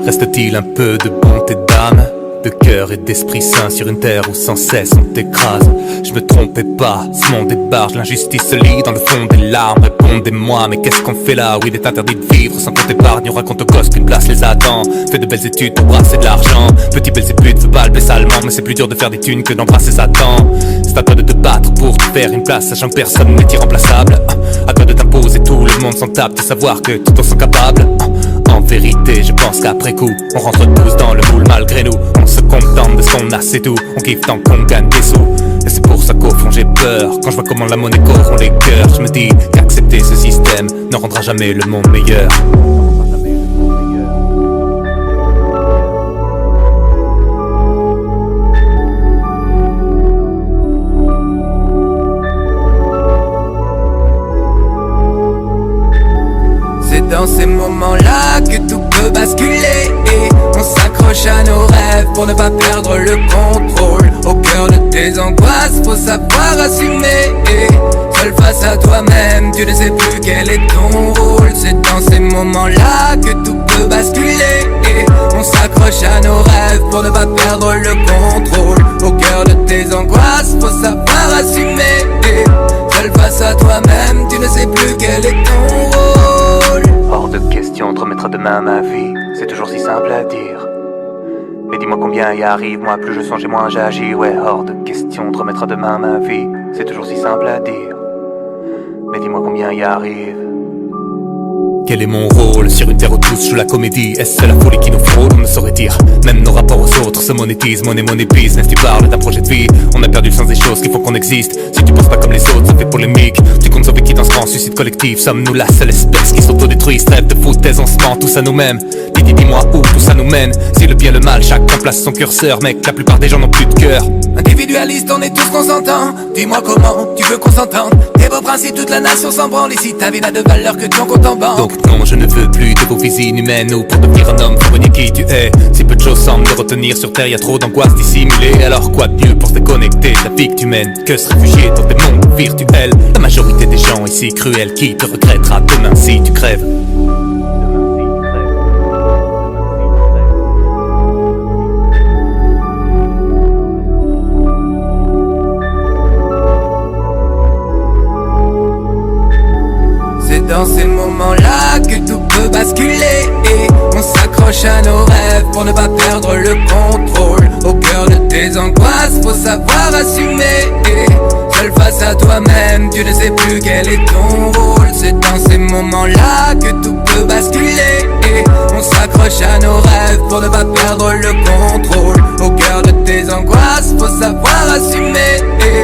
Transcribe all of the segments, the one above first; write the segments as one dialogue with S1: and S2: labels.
S1: Reste-t-il un peu de bonté d'âme, de cœur et d'esprit sain sur une terre où sans cesse on t'écrase? Je me trompais pas, ce monde est barge, l'injustice se lit dans le fond des larmes. Répondez-moi, mais qu'est-ce qu'on fait là où il est interdit de vivre sans compte épargne? On raconte aux gosses qu'une place les attend. Fais de belles études pour brasser de l'argent. Petit Belzébuth veut pas le blesser allemand, mais c'est plus dur de faire des thunes que d'embrasser Satan. C'est à toi de te battre pour te faire une place, sachant que personne n'est irremplaçable. À toi de t'imposer, tout le monde s'en tape de savoir que tout en sont capables. En vérité, je pense qu'après coup, on rentre tous dans le moule malgré nous. On se contente de ce qu'on a, c'est tout. On kiffe tant qu'on gagne des sous. Et c'est pour ça qu'au fond j'ai peur quand je vois comment la monnaie corrompt les cœurs. Je me dis qu'accepter ce système ne rendra jamais le monde meilleur.
S2: C'est dans ces moments-là que tout peut basculer et on s'accroche à nos rêves pour ne pas perdre le contrôle. Au cœur de tes angoisses, faut savoir assumer et seul face à toi-même, tu ne sais plus quel est ton rôle. C'est dans ces moments-là que tout peut basculer et on s'accroche à nos rêves pour ne pas perdre le contrôle. Au cœur de tes angoisses, faut savoir assumer et seul face à toi-même, tu ne sais plus quel est ton rôle.
S1: Hors de question de remettre à demain ma vie, c'est toujours si simple à dire. Mais dis-moi combien y arrive, moi plus je songe et moins j'agis. Ouais, hors de question de remettre à demain ma vie, c'est toujours si simple à dire. Mais dis-moi combien y arrive. Quel est mon rôle sur une terre où tous jouent la comédie? Est-ce la folie qui nous frôle? On ne saurait dire. Même nos rapports aux autres se monétisent. Monnaie, money, business, tu parles d'un projet de vie. On a perdu le sens des choses qu'il faut qu'on existe. Si tu penses pas comme les autres, ça fait polémique. Tu comptes sauver qui dans ce grand suicide collectif? Sommes-nous la seule espèce qui s'autodétruit? Rêve de foutaise, on se ment tous à nous-mêmes. Dis-moi où tout ça nous mène. Si le bien le mal, chacun place son curseur. Mec, la plupart des gens n'ont plus de cœur.
S2: Individualiste, on est tous consentants. Dis-moi comment tu veux qu'on s'entende. Tes beaux principes, toute la nation s'en branle. Et si ta vie n'a de valeur que ton compte en banque.
S1: Donc non, je ne veux plus de vos vies inhumaines. Ou pour devenir un homme, faut renier qui tu es. Si peu de choses semblent te retenir sur terre, y a trop d'angoisse dissimulée. Alors quoi de mieux pour se déconnecter de la vie que tu mènes que se réfugier dans des mondes virtuels? La majorité des gens ici cruels, qui te regrettera demain si tu crèves?
S2: Dans ces moments-là que tout peut basculer et on s'accroche à nos rêves pour ne pas perdre le contrôle. Au cœur de tes angoisses, faut savoir assumer et seul face à toi-même, tu ne sais plus quel est ton rôle. C'est dans ces moments-là que tout peut basculer et on s'accroche à nos rêves pour ne pas perdre le contrôle. Au cœur de tes angoisses, faut savoir assumer et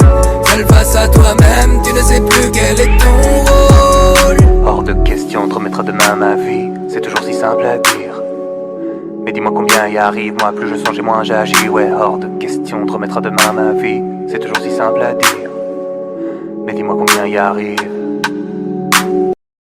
S2: seul face à toi-même, tu ne sais plus quel est ton rôle.
S1: Hors de question de remettre à demain ma vie, c'est toujours si simple à dire. Mais dis-moi combien y arrive, moi plus je songe et moins j'agis. Ouais, hors de question de remettre à demain ma vie, c'est toujours si simple à dire. Mais dis-moi combien y arrive.